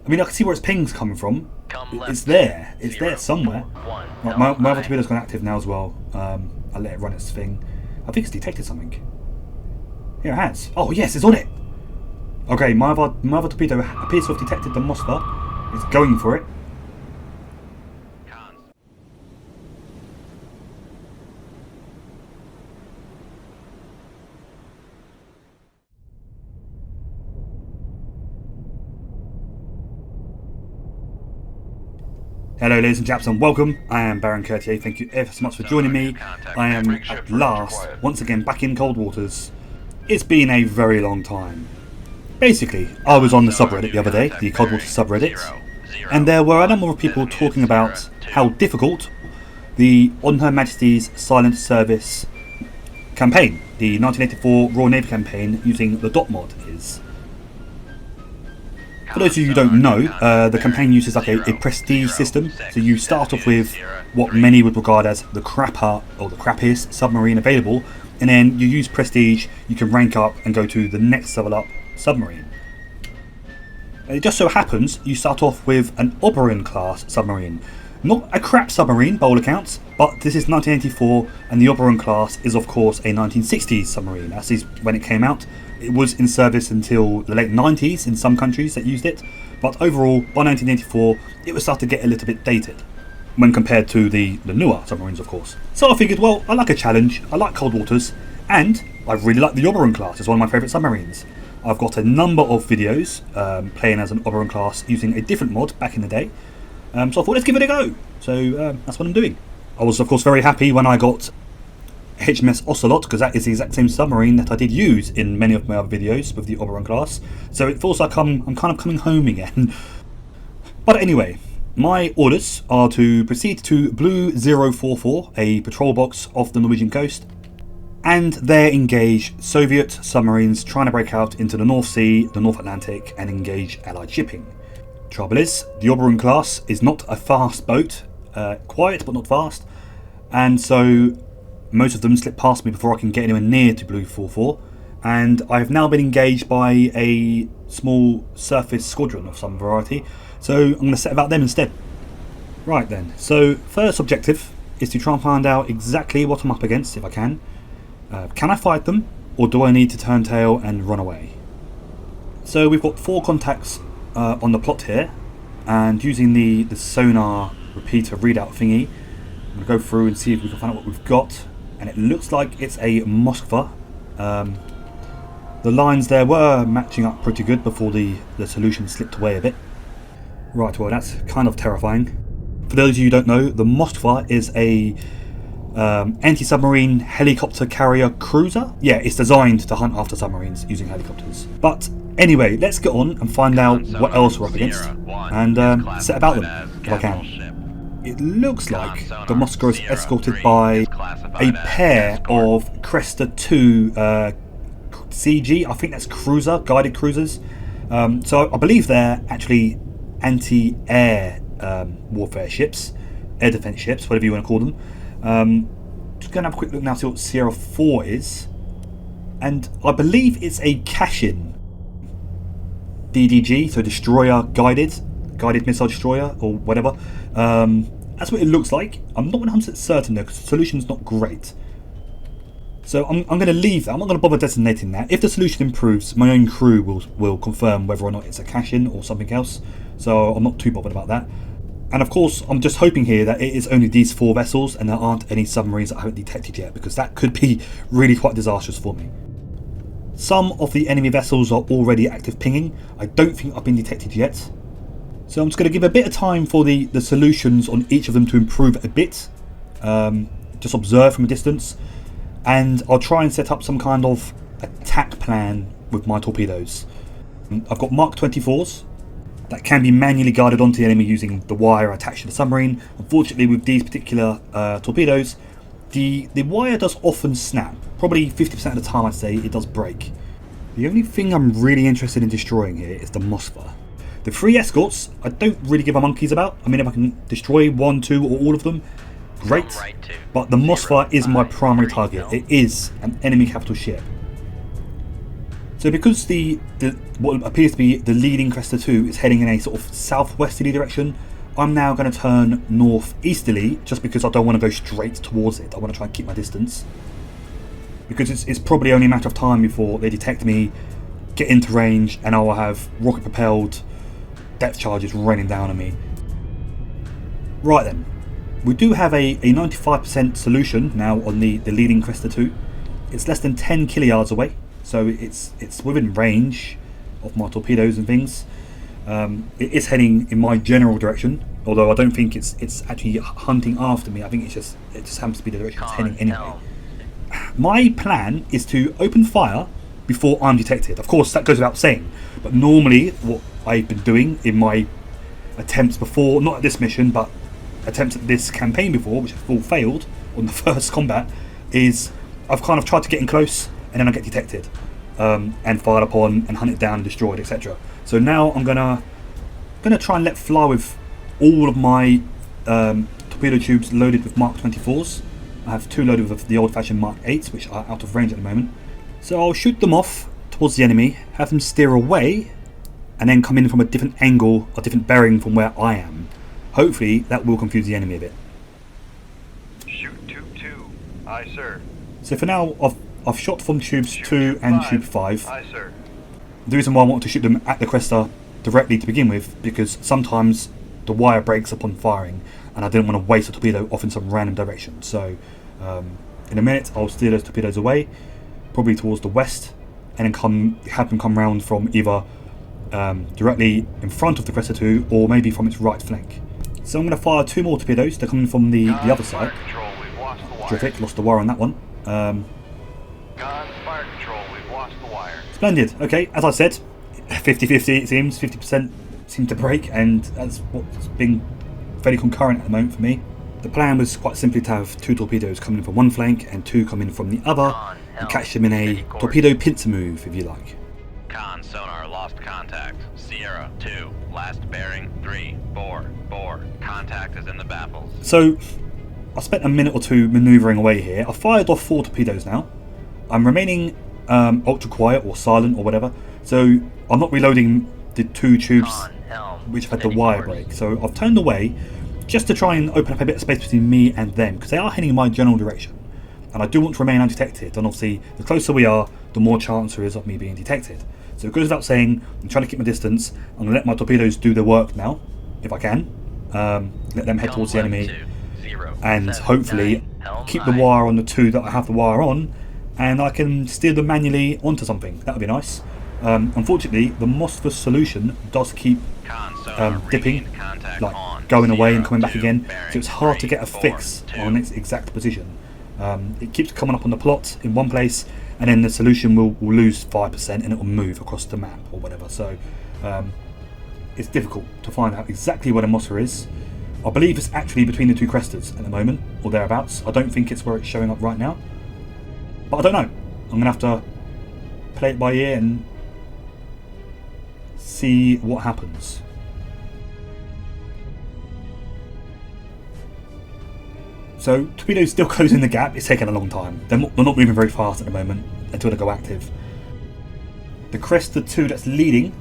I mean, I can see where its ping's coming from. It's there. It's there somewhere. Right, my other torpedo's gone active now as well. I'll let it run its thing. I think it's detected something. Here it has. Oh yes, it's on it. Okay, my other torpedo appears to have detected the Moskva. It's going for it. Hello ladies and chaps and welcome. I am Baron Courtier. Thank you ever so much for joining me. I am at last once again back in cold waters. It's been a very long time. Basically, I was on the subreddit the other day, the Cold Water subreddit, and there were a number of people talking about how difficult the On Her Majesty's Silent Service campaign, the 1984 Royal Navy campaign using the dot mod is. For those of you who don't know, the campaign uses like a prestige system, so you start off with what many would regard as the crapper or the crappiest submarine available, and then you use prestige, you can rank up and go to the next level up submarine. And it just so happens you start off with an Oberon Class submarine. Not a crap submarine by all accounts, but this is 1984 and the Oberon Class is of course a 1960s submarine. That is when it came out. It was in service until the late 90s in some countries that used it, but overall by 1984 it was starting to get a little bit dated when compared to the newer submarines of course. So I figured, well, I like a challenge, I like cold waters, and I really like the Oberon Class. It's one of my favourite submarines. I've got a number of videos playing as an Oberon Class using a different mod back in the day, so I thought let's give it a go. So that's what I'm doing. I was of course very happy when I got HMS Ocelot, because that is the exact same submarine that I did use in many of my other videos with the Oberon Class, so it feels like I'm kind of coming home again. But anyway, my orders are to proceed to Blue 044, a patrol box off the Norwegian coast, and there engage Soviet submarines trying to break out into the North Sea, the North Atlantic, and engage Allied shipping. Trouble is, the Oberon Class is not a fast boat, quiet but not fast, and so most of them slip past me before I can get anywhere near to Blue 44, and I have now been engaged by a small surface squadron of some variety, so I'm going to set about them instead. Right then, so first objective is to try and find out exactly what I'm up against if I can. Can I fight them, or do I need to turn tail and run away? So we've got 4 contacts on the plot here, and using the sonar repeater readout thingy, I'm going to go through and see if we can find out what we've got. And it looks like it's a Moskva. The lines there were matching up pretty good before the solution slipped away a bit. Right, well that's kind of terrifying. For those of you who don't know, the Moskva is a anti-submarine helicopter carrier cruiser. Yeah, it's designed to hunt after submarines using helicopters. But anyway, let's get on and find out what else we're up against and set about them if I can. It looks like the Moskva is escorted by a pair of Kresta II CG, I think that's cruiser, guided cruisers. So I believe they're actually anti-air warfare ships, air defense ships, whatever you want to call them. Just going to have a quick look now, see what Sierra 4 is. And I believe it's a Kashin DDG, so destroyer guided missile destroyer or whatever. That's what it looks like. I'm not 100% certain though, because the solution's not great. So I'm going to leave that. I'm not going to bother designating that. If the solution improves, my own crew will confirm whether or not it's a Kashin or something else. So I'm not too bothered about that. And of course, I'm just hoping here that it is only these 4 vessels and there aren't any submarines that I haven't detected yet, because that could be really quite disastrous for me. Some of the enemy vessels are already active pinging. I don't think I've been detected yet. So I'm just going to give a bit of time for the solutions on each of them to improve a bit. Just observe from a distance. And I'll try and set up some kind of attack plan with my torpedoes. I've got Mark 24s that can be manually guided onto the enemy using the wire attached to the submarine. Unfortunately, with these particular torpedoes, the wire does often snap. Probably 50% of the time I'd say it does break. The only thing I'm really interested in destroying here is the Moskva. The 3 escorts, I don't really give a monkeys about. I mean, if I can destroy 1, 2 or all of them, great. But the Moskva is my primary target. It is an enemy capital ship. So because what appears to be the leading Kresta II is heading in a sort of southwesterly direction, I'm now going to turn northeasterly, just because I don't want to go straight towards it. I want to try and keep my distance, because it's probably only a matter of time before they detect me, get into range, and I will have rocket propelled depth charges raining down on me. Right then, we do have a 95% solution now on the leading Kresta II. It's less than 10 kiliyards away, so it's within range of my torpedoes and things. It is heading in my general direction, although I don't think it's actually hunting after me. I think it just happens to be the direction it's heading anyway. My plan is to open fire before I'm detected. Of course, that goes without saying, but normally what I've been doing in my attempts before, not at this mission, but attempts at this campaign before, which have all failed on the first combat, is I've kind of tried to get in close and then I get detected and fired upon and hunted down and destroyed, etc. So now I'm gonna try and let fly with all of my torpedo tubes loaded with Mark 24s. I have 2 loaded with the old-fashioned Mark 8s, which are out of range at the moment. So I'll shoot them off towards the enemy, have them steer away, and then come in from a different angle or different bearing from where I am. Hopefully that will confuse the enemy a bit. Shoot tube 2. Aye, sir. So for now, I've shot from tubes 2 and tube 5. Aye, sir. The reason why I want to shoot them at the Kresta directly to begin with, because sometimes the wire breaks upon firing, and I didn't want to waste a torpedo off in some random direction. So in a minute I'll steer those torpedoes away, probably towards the west, and then have them come round from either directly in front of the Kresta II or maybe from its right flank. So I'm going to fire 2 more torpedoes. They're coming from the other side. Control, we've lost the wire. Terrific, lost the wire on that one. Guns, fire control, we've lost the wire. Splendid. Okay, as I said, 50-50 it seems. 50% seem to break, and that's what's being fairly concurrent at the moment for me. The plan was quite simply to have 2 torpedoes coming from one flank and 2 coming from the other, and catch them in a torpedo pincer move, if you like. Con sonar lost contact. Sierra 2, last bearing 344. Contact is in the baffles. So I spent a minute or 2 manoeuvring away here. I fired off 4 torpedoes now. I'm remaining ultra quiet or silent or whatever, so I'm not reloading the 2 tubes which have had the wire break. So I've turned away just to try and open up a bit of space between me and them, because they are heading in my general direction, and I do want to remain undetected. And obviously the closer we are, the more chance there is of me being detected. So it goes without saying, I'm trying to keep my distance. I'm going to let my torpedoes do their work now, if I can. Let them head towards the enemy, and hopefully keep the wire on the 2 that I have the wire on, and I can steer them manually onto something. That would be nice. Unfortunately, the Moskva solution does keep dipping, like going away and coming back again, so it's hard to get a fix on its exact position. It keeps coming up on the plot in one place, and then the solution will lose 5% and it will move across the map or whatever. So it's difficult to find out exactly where the Moskva is. I believe it's actually between the 2 Krestas at the moment, or thereabouts. I don't think it's where it's showing up right now, but I don't know. I'm going to have to play it by ear and see what happens. So torpedoes still closing the gap. It's taking a long time. They're not moving very fast at the moment until they go active. The Kresta II that's leading,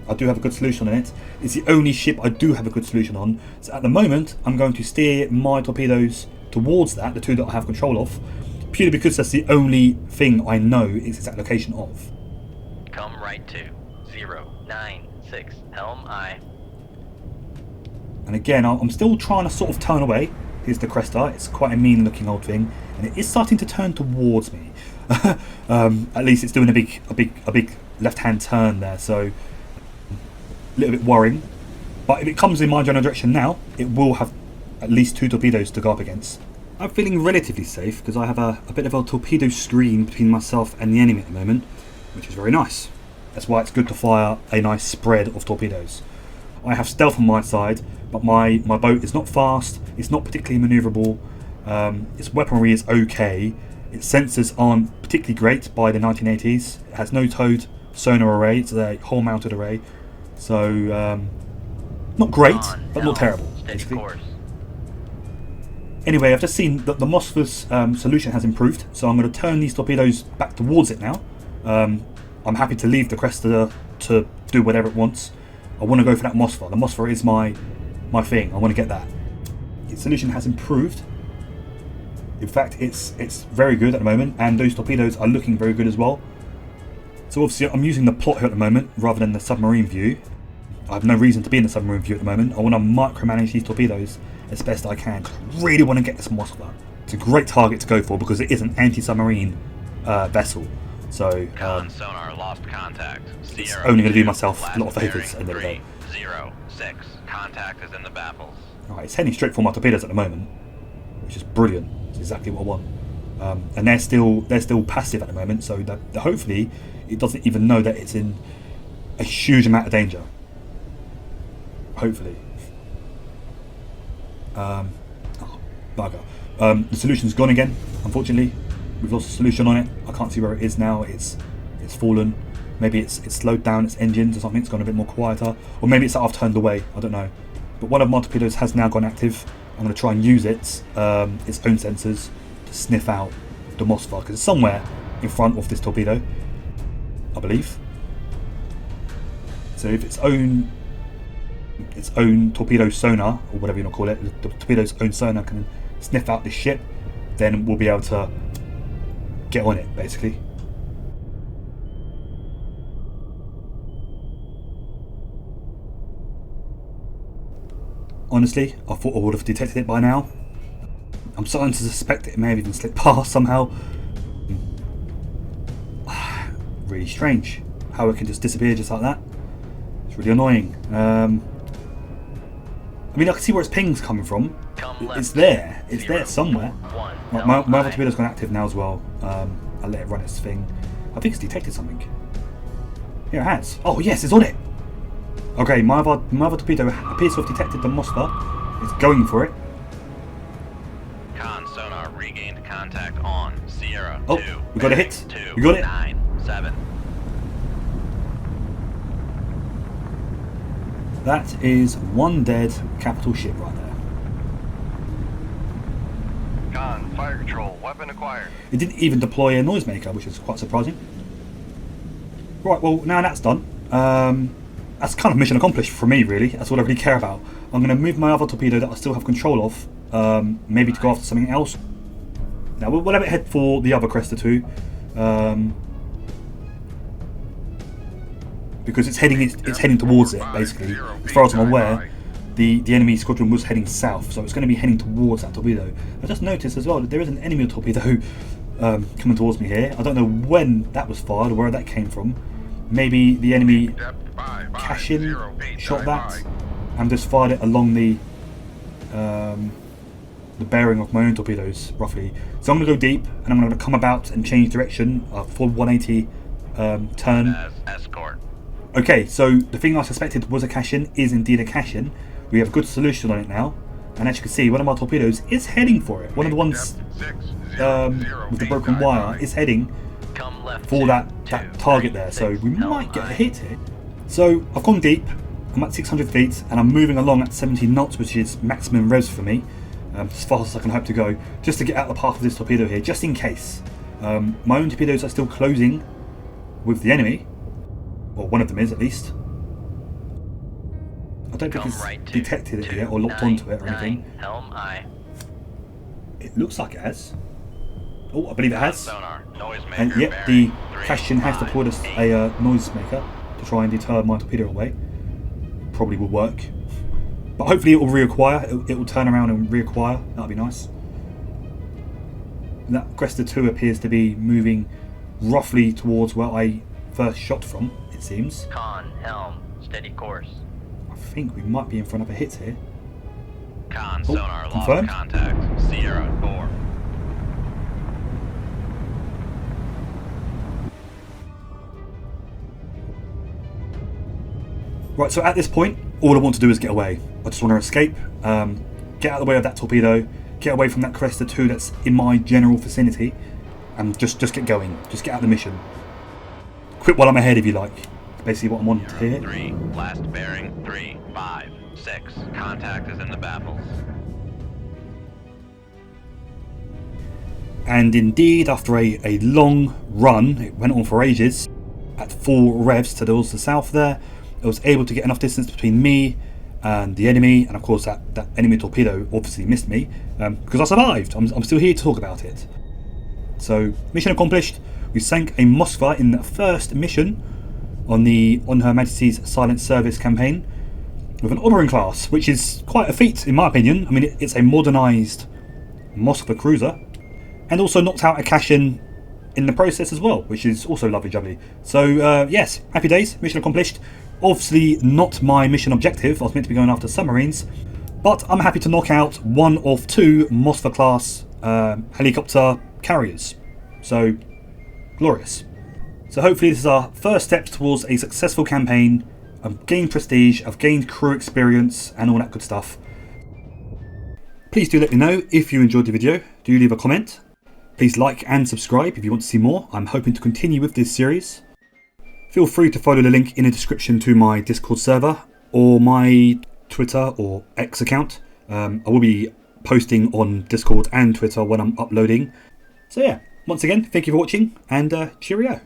I do have a good solution on it. It's the only ship I do have a good solution on. So at the moment, I'm going to steer my torpedoes towards that, the 2 that I have control of, purely because that's the only thing I know its exact location of. Come right to 096 helm I. And again, I'm still trying to sort of turn away. Here's the Kresta. It's quite a mean looking old thing, and it is starting to turn towards me. At least it's doing a big left-hand turn there, so a little bit worrying. But if it comes in my general direction now, it will have at least 2 torpedoes to go up against. I'm feeling relatively safe because I have a bit of a torpedo screen between myself and the enemy at the moment, which is very nice. That's why it's good to fire a nice spread of torpedoes. I have stealth on my side, but my boat is not fast, it's not particularly manoeuvrable, its weaponry is okay, its sensors aren't particularly great by the 1980s, it has no towed sonar array, it's a hull mounted array, so not great, but not terrible, basically. Anyway, I've just seen that the Moskva's solution has improved, so I'm going to turn these torpedoes back towards it now. I'm happy to leave the Kresta to do whatever it wants. I want to go for that Moskva. The Moskva is my thing. I want to get that. Its solution has improved. In fact, it's very good at the moment, and those torpedoes are looking very good as well. So obviously I'm using the plot here at the moment rather than the submarine view. I have no reason to be in the submarine view at the moment. I want to micromanage these torpedoes as best I can. I really want to get this Moskva. It's a great target to go for because it is an anti-submarine vessel. So sonar lost contact. it's only going to do myself a lot of favours at the end of the day. 06. Contact is in the baffles. Right, it's heading straight for my torpedoes at the moment, which is brilliant. It's exactly what I want. And they're still passive at the moment, so that hopefully it doesn't even know that it's in a huge amount of danger. Hopefully. Oh, bugger. The solution's gone again, unfortunately. We've lost a solution on it. I can't see where it is now. It's fallen. Maybe it's slowed down its engines or something. It's gone a bit more quieter. Or maybe it's that I've turned away. I don't know. But one of my torpedoes has now gone active. I'm going to try and use its own sensors to sniff out the Moskva, because it's somewhere in front of this torpedo, I believe. So if its own torpedo sonar, or whatever you want to call it, the torpedo's own sonar can sniff out this ship, then we'll be able to get on it, basically. Honestly, I thought I would have detected it by now. I'm starting to suspect it may have even slipped past somehow. Really strange how it can just disappear just like that. It's really annoying. I mean, I can see where its ping's coming from. It's there. It's there somewhere. My other torpedo's gone active now as well. I'll let it run its thing. I think it's detected something. Yeah, it has. Oh yes, it's on it. Okay, my other torpedo appears to have detected the Moskva. It's going for it. Con sonar regained contact on Sierra 2. Oh, we got a hit. We got it. 9-7. That is one dead capital ship right there. Con, fire control, weapon acquired. It didn't even deploy a noisemaker, which is quite surprising. Right, well, now that's done. That's kind of mission accomplished for me, really. That's what I really care about. I'm going to move my other torpedo that I still have control of, maybe to go after something else. Now, we'll have it head for the other Kresta II, because it's heading towards it, basically. As far as I'm aware, the enemy squadron was heading south, so it's going to be heading towards that torpedo. I just noticed as well that there is an enemy torpedo coming towards me here. I don't know when that was fired or where that came from. Maybe the enemy Kashin shot that and just fired it along the bearing of my own torpedoes, roughly. So I'm going to go deep, and I'm going to come about and change direction, a full 180 turn. Escort. Okay, so the thing I suspected was a Kashin is indeed a Kashin. We have a good solution on it now, and as you can see, one of my torpedoes is heading for it. One of the ones with the broken wire is heading for that target there, so we might get a hit here. So I've gone deep, I'm at 600 feet, and I'm moving along at 17 knots, which is maximum revs for me, as fast as I can hope to go, just to get out the path of this torpedo here, just in case. My own torpedoes are still closing with the enemy, or one of them is at least. I don't think it's detected it yet or locked onto it or anything. Helm I. It looks like it has. Oh, I believe it has. Sonar, noisemaker, And yet the Kashin has deployed a noisemaker to try and deter my torpedo away. Probably will work. But hopefully it will reacquire. It will turn around and reacquire. That'll be nice. And that Kresta II appears to be moving roughly towards where I first shot from, it seems. Con, helm, steady course. I think we might be in front of a hit here. Con, sonar, lost confirmed. contact. Sierra 4. Right, so at this point, all I want to do is get away. I just want to escape, get out of the way of that torpedo, get away from that Kresta II that's in my general vicinity, and just get going. Just get out of the mission. Quit while I'm ahead, if you like. Basically what I'm on here. 3, last bearing, 3, 5, 6. Contact is in the baffles. And indeed, after a long run, it went on for ages, at full revs to those to the south there. I was able to get enough distance between me and the enemy, and of course that enemy torpedo obviously missed me, because I survived. I'm still here to talk about it. So, mission accomplished. We sank a Moskva in the first mission on Her Majesty's Silent Service campaign with an Oberon Class, which is quite a feat in my opinion. I mean, it's a modernised Moskva cruiser, and also knocked out a Kashin in the process as well, which is also lovely jubbly. So yes, happy days, mission accomplished. Obviously not my mission objective, I was meant to be going after submarines, but I'm happy to knock out one of 2 Moskva Class helicopter carriers. So, glorious. So hopefully this is our first step towards a successful campaign. I've gained prestige, I've gained crew experience and all that good stuff. Please do let me know if you enjoyed the video. Do leave a comment. Please like and subscribe if you want to see more. I'm hoping to continue with this series. Feel free to follow the link in the description to my Discord server or my Twitter or X account. I will be posting on Discord and Twitter when I'm uploading. So yeah, once again, thank you for watching and cheerio.